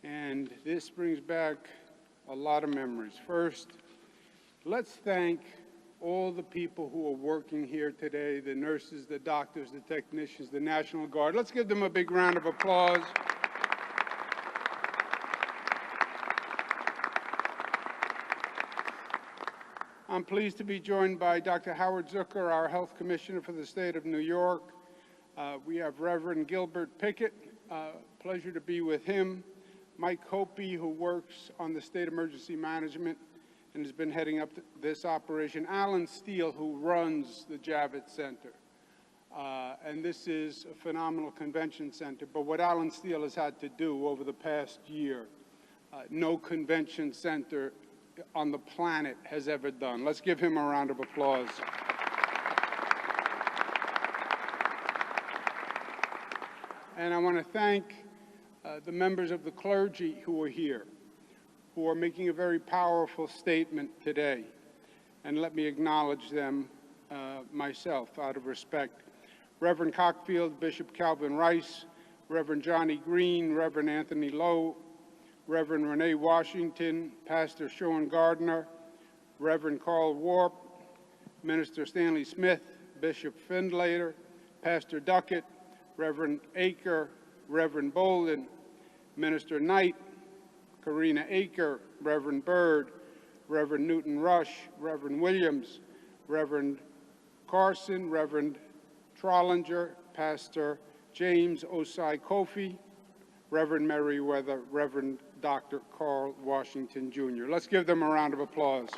And this brings back a lot of memories. First, let's thank all the people who are working here today, the nurses, the doctors, the technicians, the National Guard. Let's give them a big round of applause. I'm pleased to be joined by Dr. Howard Zucker, our Health Commissioner for the state of New York. We have Reverend Gilbert Pickett. Pleasure to be with him. Mike Hopi, who works on the state emergency management and has been heading up this operation. Alan Steele, who runs the Javits Center. And this is a phenomenal convention center. But what Alan Steele has had to do over the past year, no convention center on the planet has ever done. Let's give him a round of applause. And I want to thank the members of the clergy who are here, who are making a very powerful statement today. And let me acknowledge them myself out of respect. Reverend Cockfield, Bishop Calvin Rice, Reverend Johnny Green, Reverend Anthony Lowe, Reverend Renee Washington, Pastor Sean Gardner, Reverend Carl Warp, Minister Stanley Smith, Bishop Findlater, Pastor Duckett, Reverend Aker, Reverend Bolden, Minister Knight, Karina Aker, Reverend Byrd, Reverend Newton Rush, Reverend Williams, Reverend Carson, Reverend Trollinger, Pastor James Osai Kofi, Reverend Merriweather, Reverend Dr. Carl Washington, Jr. Let's give them a round of applause.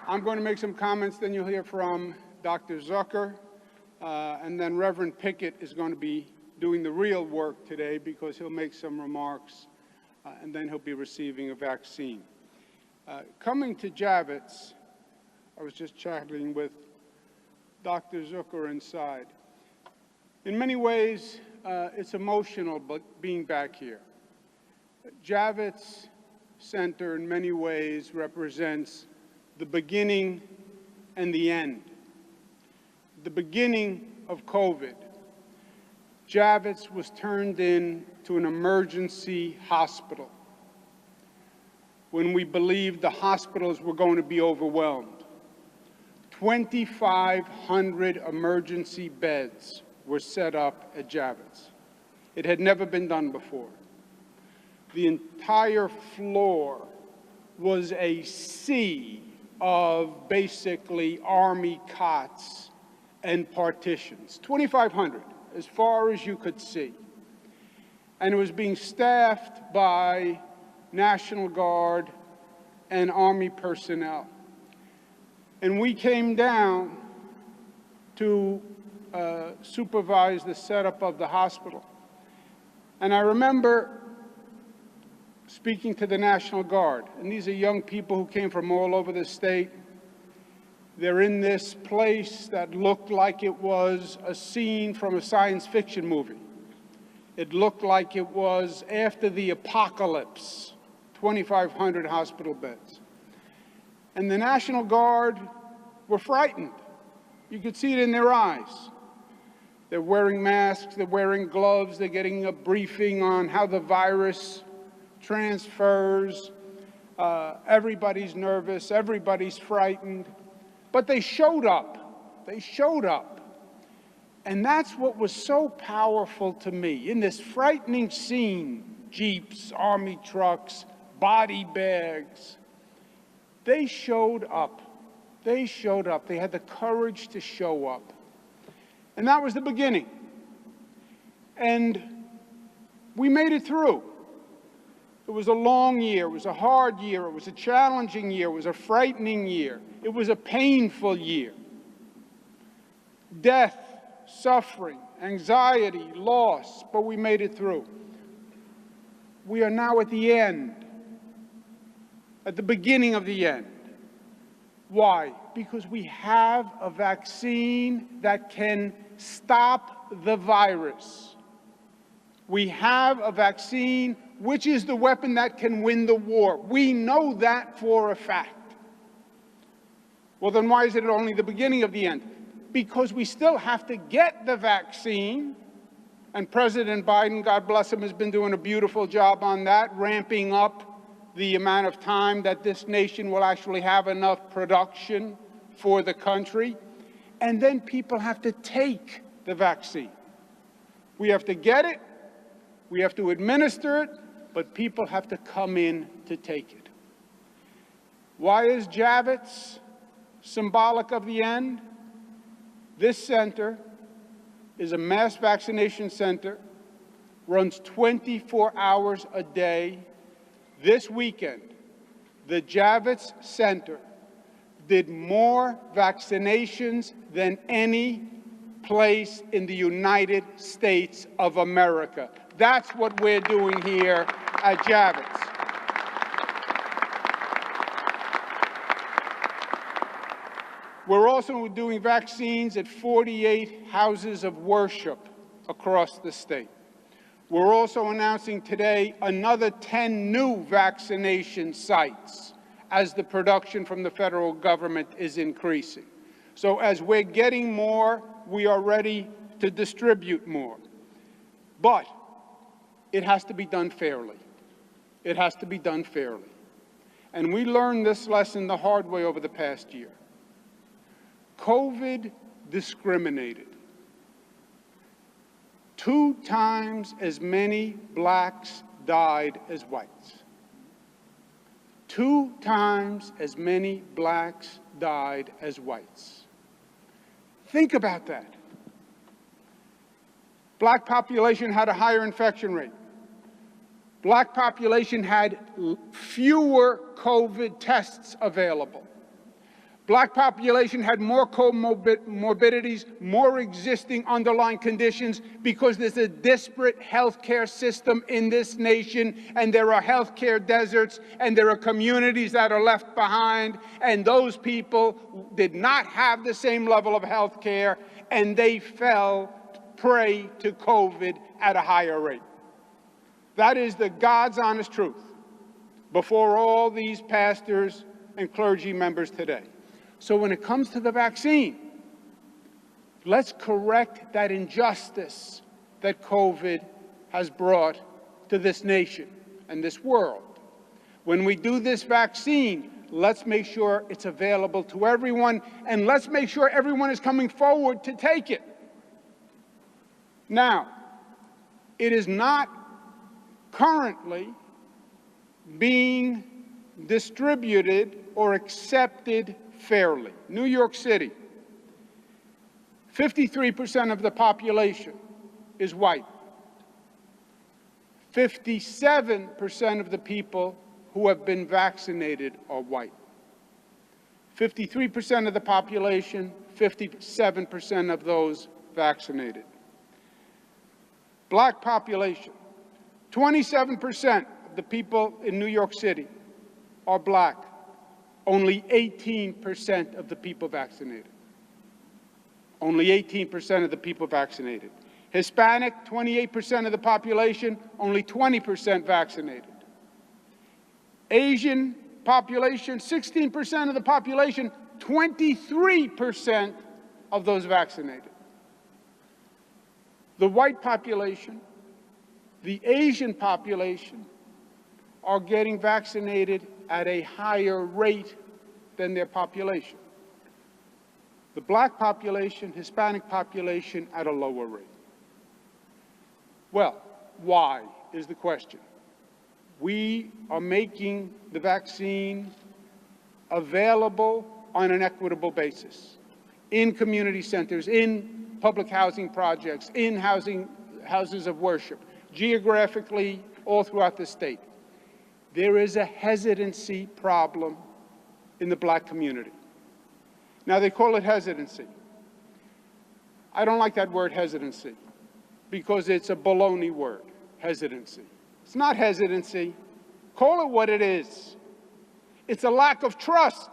I'm going to make some comments, then you'll hear from Dr. Zucker, and then Reverend Pickett is going to be doing the real work today because he'll make some remarks, and then he'll be receiving a vaccine. Coming to Javits, I was just chatting with Dr. Zucker inside. In many ways, it's emotional being back here. Javits Center, in many ways, represents the beginning and the end. The beginning of COVID. Javits was turned into an emergency hospital when we believed the hospitals were going to be overwhelmed. 2,500 emergency beds were set up at Javits. It had never been done before. The entire floor was a sea of basically Army cots and partitions. 2,500, as far as you could see. And it was being staffed by National Guard and Army personnel. And we came down to supervise the setup of the hospital. And I remember speaking to the National Guard, and these are young people who came from all over the state. They're in this place that looked like it was a scene from a science fiction movie. It looked like it was after the apocalypse, 2,500 hospital beds. And the National Guard were frightened. You could see it in their eyes. They're wearing masks, they're wearing gloves, they're getting a briefing on how the virus transfers. Everybody's nervous, everybody's frightened. But they showed up. They showed up. And that's what was so powerful to me. In this frightening scene, Jeeps, Army trucks, body bags, they showed up. They showed up. They had the courage to show up. And that was the beginning. And we made it through. It was a long year. It was a hard year. It was a challenging year. It was a frightening year. It was a painful year. Death, suffering, anxiety, loss, but we made it through. We are now at the end, at the beginning of the end. Why? Because we have a vaccine that can stop the virus. We have a vaccine which is the weapon that can win the war. We know that for a fact. Well, then why is it only the beginning of the end? Because we still have to get the vaccine And President Biden, God bless him, has been doing a beautiful job on that, ramping up the amount of time that this nation will actually have enough production for the country. And then people have to take the vaccine. We have to get it, we have to administer it, but people have to come in to take it. Why is Javits symbolic of the end? This center is a mass vaccination center, runs 24 hours a day. This weekend, the Javits Center did more vaccinations than any place in the United States of America. That's what we're doing here at Javits. We're also doing vaccines at 48 houses of worship across the state. We're also announcing today another 10 new vaccination sites as the production from the federal government is increasing. So as we're getting more, we are ready to distribute more. But it has to be done fairly. It has to be done fairly. And we learned this lesson the hard way over the past year. COVID discriminated. 2 times as many blacks died as whites. 2 times as many blacks died as whites. Think about that. Black population had a higher infection rate. Black population had fewer COVID tests available. Black population had more comorbidities, more existing underlying conditions, because there's a disparate healthcare system in this nation, and there are healthcare deserts, and there are communities that are left behind, and those people did not have the same level of healthcare, and they fell prey to COVID at a higher rate. That is the God's honest truth before all these pastors and clergy members today. So when it comes to the vaccine, let's correct that injustice that COVID has brought to this nation and this world. When we do this vaccine, let's make sure it's available to everyone, and let's make sure everyone is coming forward to take it. Now, it is not currently being distributed or accepted fairly. New York City, 53% of the population is white. 57% of the people who have been vaccinated are white. 53% of the population, 57% of those vaccinated. Black population, 27% of the people in New York City are black. Only 18% of the people vaccinated. Only 18% of the people vaccinated. Hispanic, 28% of the population, only 20% vaccinated. Asian population, 16% of the population, 23% of those vaccinated. The white population, the Asian population are getting vaccinated at a higher rate than their population. The black population, Hispanic population at a lower rate. Well, why is the question? We are making the vaccine available on an equitable basis in community centers, in public housing projects, in houses of worship, geographically all throughout the state. There is a hesitancy problem in the black community. Now, they call it hesitancy. I don't like that word hesitancy because it's a baloney word, hesitancy. It's not hesitancy. Call it what it is. It's a lack of trust.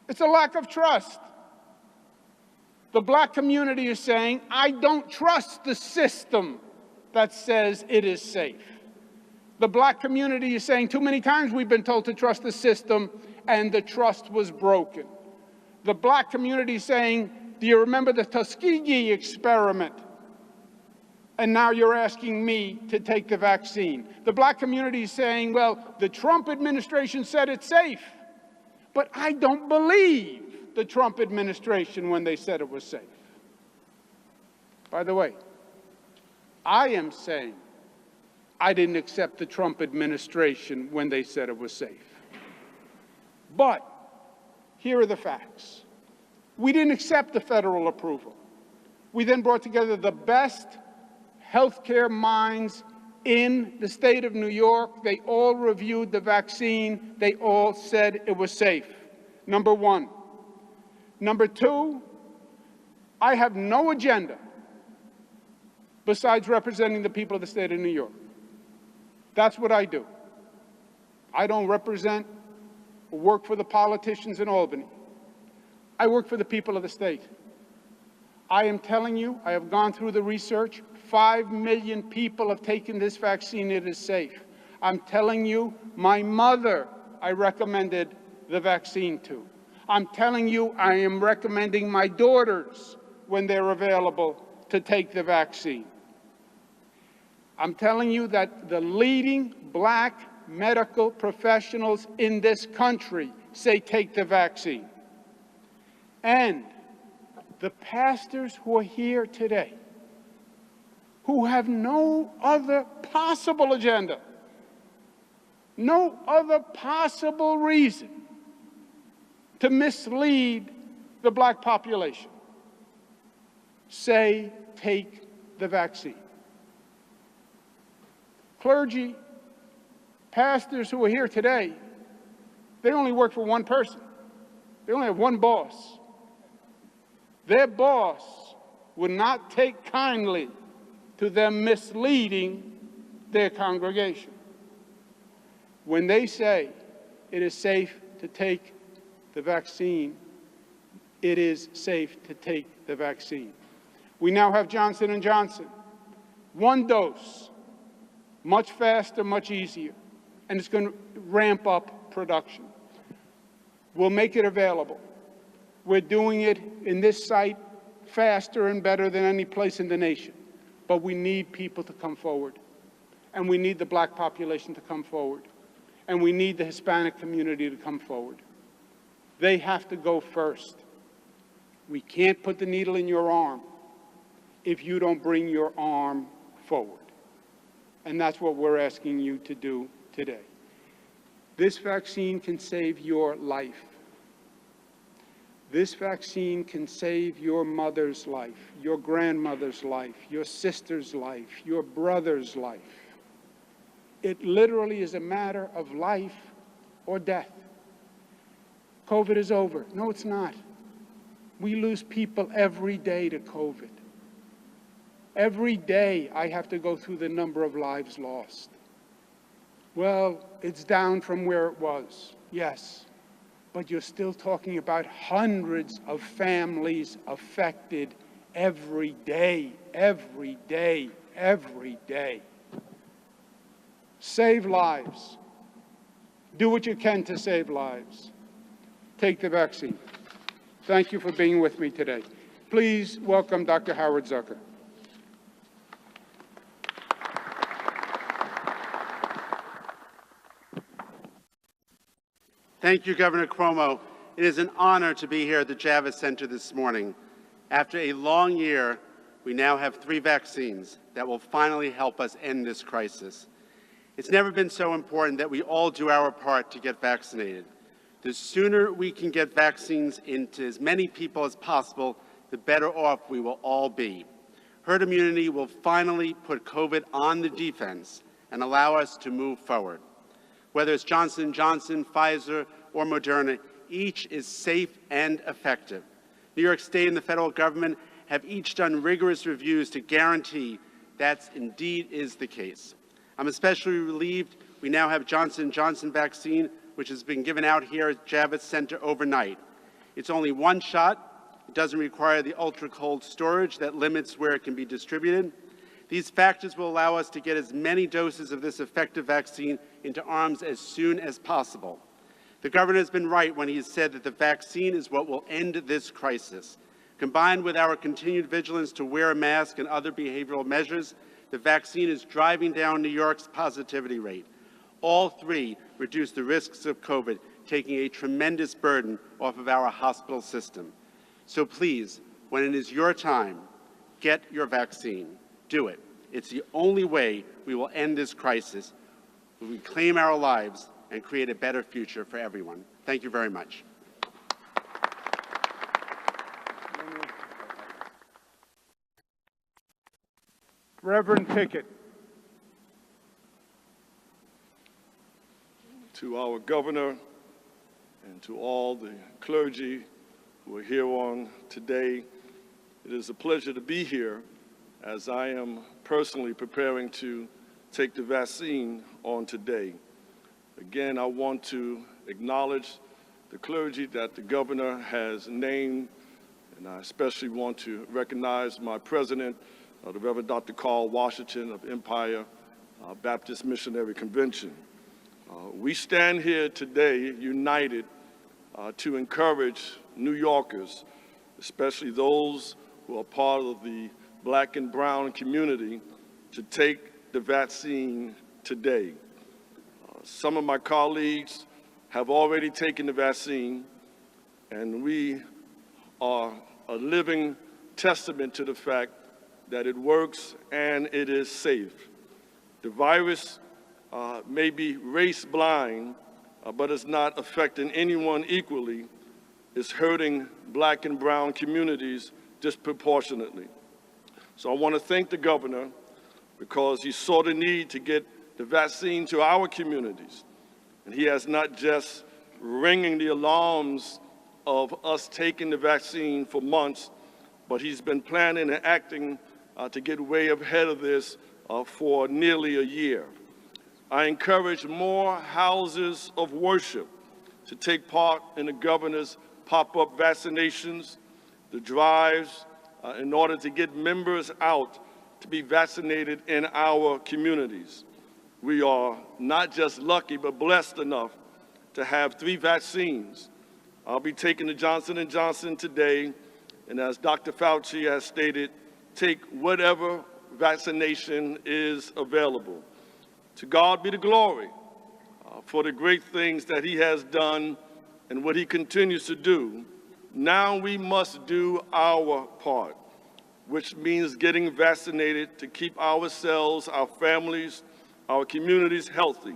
It's a lack of trust. The black community is saying, I don't trust the system that says it is safe. The black community is saying, too many times we've been told to trust the system, and the trust was broken. The black community is saying, do you remember the Tuskegee experiment? And now you're asking me to take the vaccine. The black community is saying, well, the Trump administration said it's safe. But I don't believe the Trump administration when they said it was safe. By the way, I am saying I didn't accept the Trump administration when they said it was safe. But here are the facts. We didn't accept the federal approval. We then brought together the best healthcare minds in the state of New York. They all reviewed the vaccine. They all said it was safe. Number one. Number two, I have no agenda besides representing the people of the state of New York. That's what I do. I don't represent or work for the politicians in Albany. I work for the people of the state. I am telling you, I have gone through the research. 5 million people have taken this vaccine. It is safe. I'm telling you, my mother, I recommended the vaccine to. I'm telling you, I am recommending my daughters, when they're available, to take the vaccine. I'm telling you that the leading black medical professionals in this country say take the vaccine. And the pastors who are here today, who have no other possible agenda, no other possible reason to mislead the black population, say take the vaccine. Clergy, pastors who are here today, they only work for one person. They only have one boss. Their boss would not take kindly to them misleading their congregation. When they say it is safe to take the vaccine, it is safe to take the vaccine. We now have Johnson & Johnson. One dose, much faster, much easier, and it's going to ramp up production. We'll make it available. We're doing it in this site faster and better than any place in the nation. But we need people to come forward. And we need the black population to come forward. And we need the Hispanic community to come forward. They have to go first. We can't put the needle in your arm if you don't bring your arm forward. And that's what we're asking you to do today. This vaccine can save your life. This vaccine can save your mother's life, your grandmother's life, your sister's life, your brother's life. It literally is a matter of life or death. COVID is over. No, it's not. We lose people every day to COVID. Every day I have to go through the number of lives lost. Well, it's down from where it was, yes. But you're still talking about hundreds of families affected every day, every day, every day. Save lives. Do what you can to save lives. Take the vaccine. Thank you for being with me today. Please welcome Dr. Howard Zucker. Thank you, Governor Cuomo. It is an honor to be here at the Javits Center this morning. After a long year, we now have 3 vaccines that will finally help us end this crisis. It's never been so important that we all do our part to get vaccinated. The sooner we can get vaccines into as many people as possible, the better off we will all be. Herd immunity will finally put COVID on the defense and allow us to move forward. Whether it's Johnson & Johnson, Pfizer, or Moderna, each is safe and effective. New York State and the federal government have each done rigorous reviews to guarantee that indeed is the case. I'm especially relieved we now have Johnson & Johnson vaccine, which has been given out here at Javits Center overnight. It's only one shot. It doesn't require the ultra-cold storage that limits where it can be distributed. These factors will allow us to get as many doses of this effective vaccine into arms as soon as possible. The governor has been right when he has said that the vaccine is what will end this crisis. Combined with our continued vigilance to wear a mask and other behavioral measures, the vaccine is driving down New York's positivity rate. All three reduce the risks of COVID, taking a tremendous burden off of our hospital system. So please, when it is your time, get your vaccine. Do it. It's the only way we will end this crisis, reclaim our lives, and create a better future for everyone. Thank you very much. Reverend Pickett. To our governor and to all the clergy who are here on today, it is a pleasure to be here as I am personally preparing to take the vaccine on today. Again, I want to acknowledge the clergy that the governor has named, and I especially want to recognize my president, the Reverend Dr. Carl Washington of Empire Baptist Missionary Convention. We stand here today united to encourage New Yorkers, especially those who are part of the Black and brown community, to take the vaccine today. Some of my colleagues have already taken the vaccine, and we are a living testament to the fact that it works and it is safe. The virus may be race blind, but it's not affecting anyone equally. It's hurting Black and brown communities disproportionately. So I want to thank the governor because he saw the need to get the vaccine to our communities. And he has not just ringing the alarms of us taking the vaccine for months, but he's been planning and acting to get way ahead of this for nearly a year. I encourage more houses of worship to take part in the governor's pop-up vaccinations, the drives, in order to get members out to be vaccinated in our communities. We are not just lucky, but blessed enough to have 3 vaccines. I'll be taking the Johnson & Johnson today, and as Dr. Fauci has stated, take whatever vaccination is available. To God be the glory for the great things that he has done and what he continues to do. Now we must do our part, which means getting vaccinated to keep ourselves, our families, our communities healthy.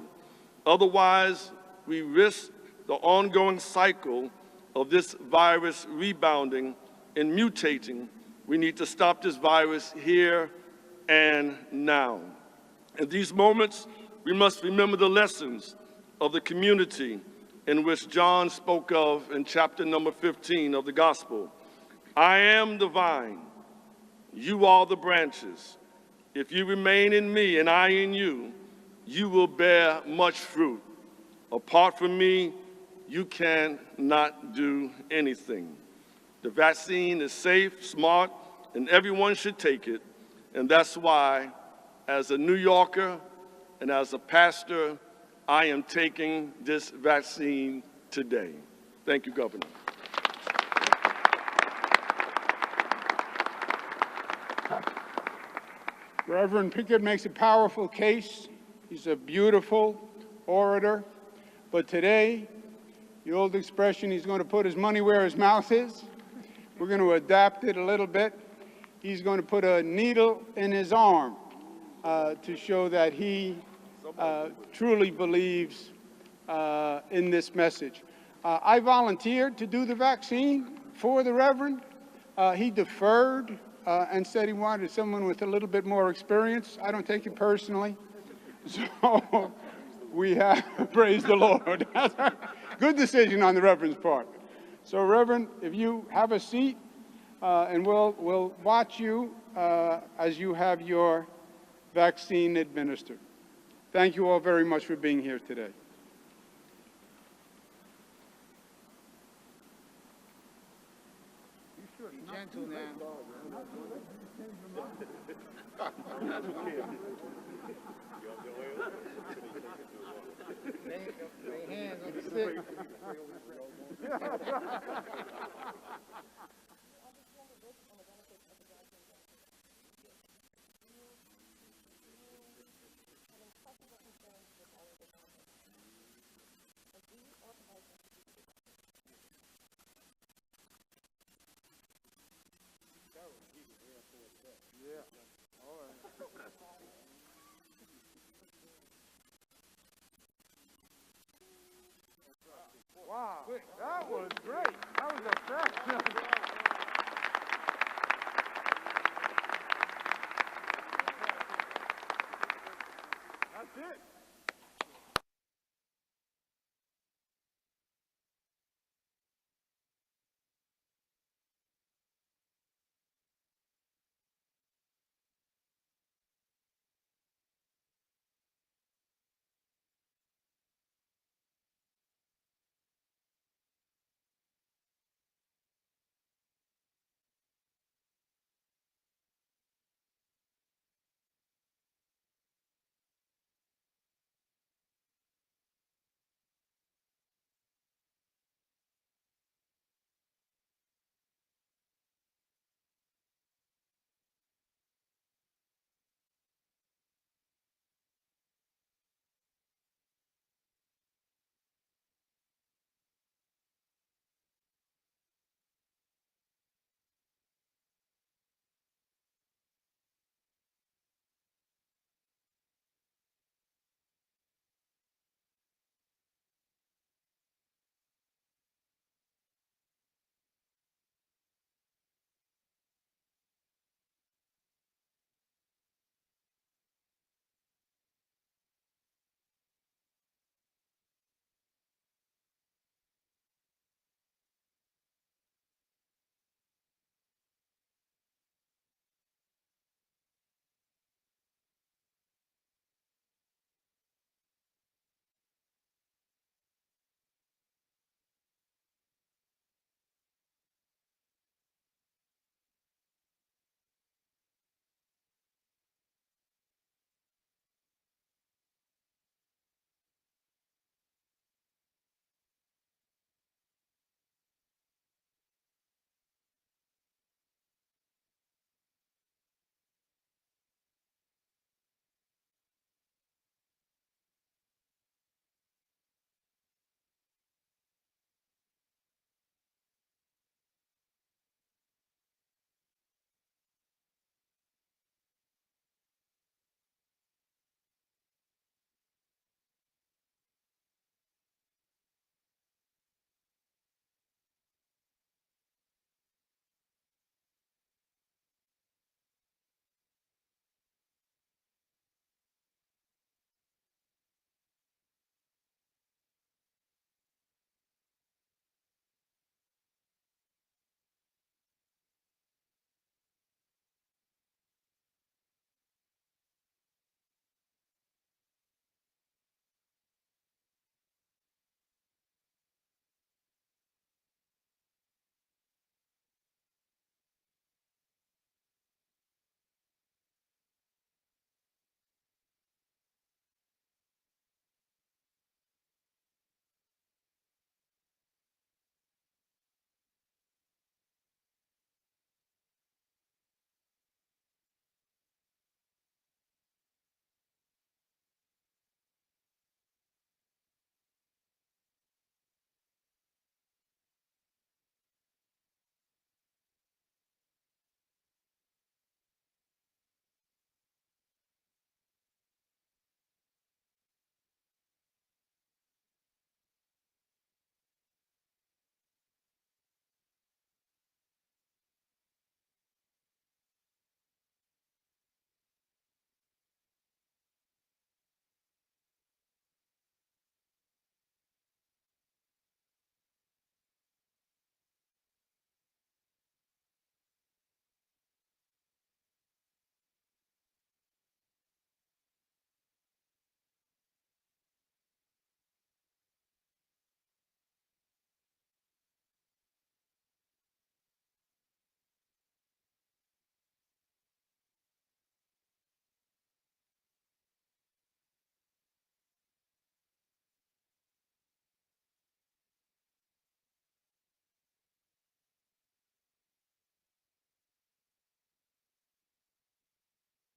Otherwise, we risk the ongoing cycle of this virus rebounding and mutating. We need to stop this virus here and now. In these moments, we must remember the lessons of the community in which John spoke of in chapter number 15 of the gospel. I am the vine, you are the branches. If you remain in me and I in you, you will bear much fruit. Apart from me, you cannot do anything. The vaccine is safe, smart, and everyone should take it. And that's why, as a New Yorker and as a pastor, I am taking this vaccine today. Thank you, Governor. Reverend Pickett makes a powerful case. He's a beautiful orator. But today, the old expression, he's going to put his money where his mouth is. We're going to adapt it a little bit. He's going to put a needle in his arm to show that he truly believes in this message. I volunteered to do the vaccine for the Reverend. He deferred and said he wanted someone with a little bit more experience. I don't take it personally. So we have, praise the Lord. Good decision on the Reverend's part. So Reverend, if you have a seat, and we'll watch you as you have your vaccine administered. Thank you all very much for being here today. Be gentle now. Lay hands on the sick. That was great. That was a fast. That's it.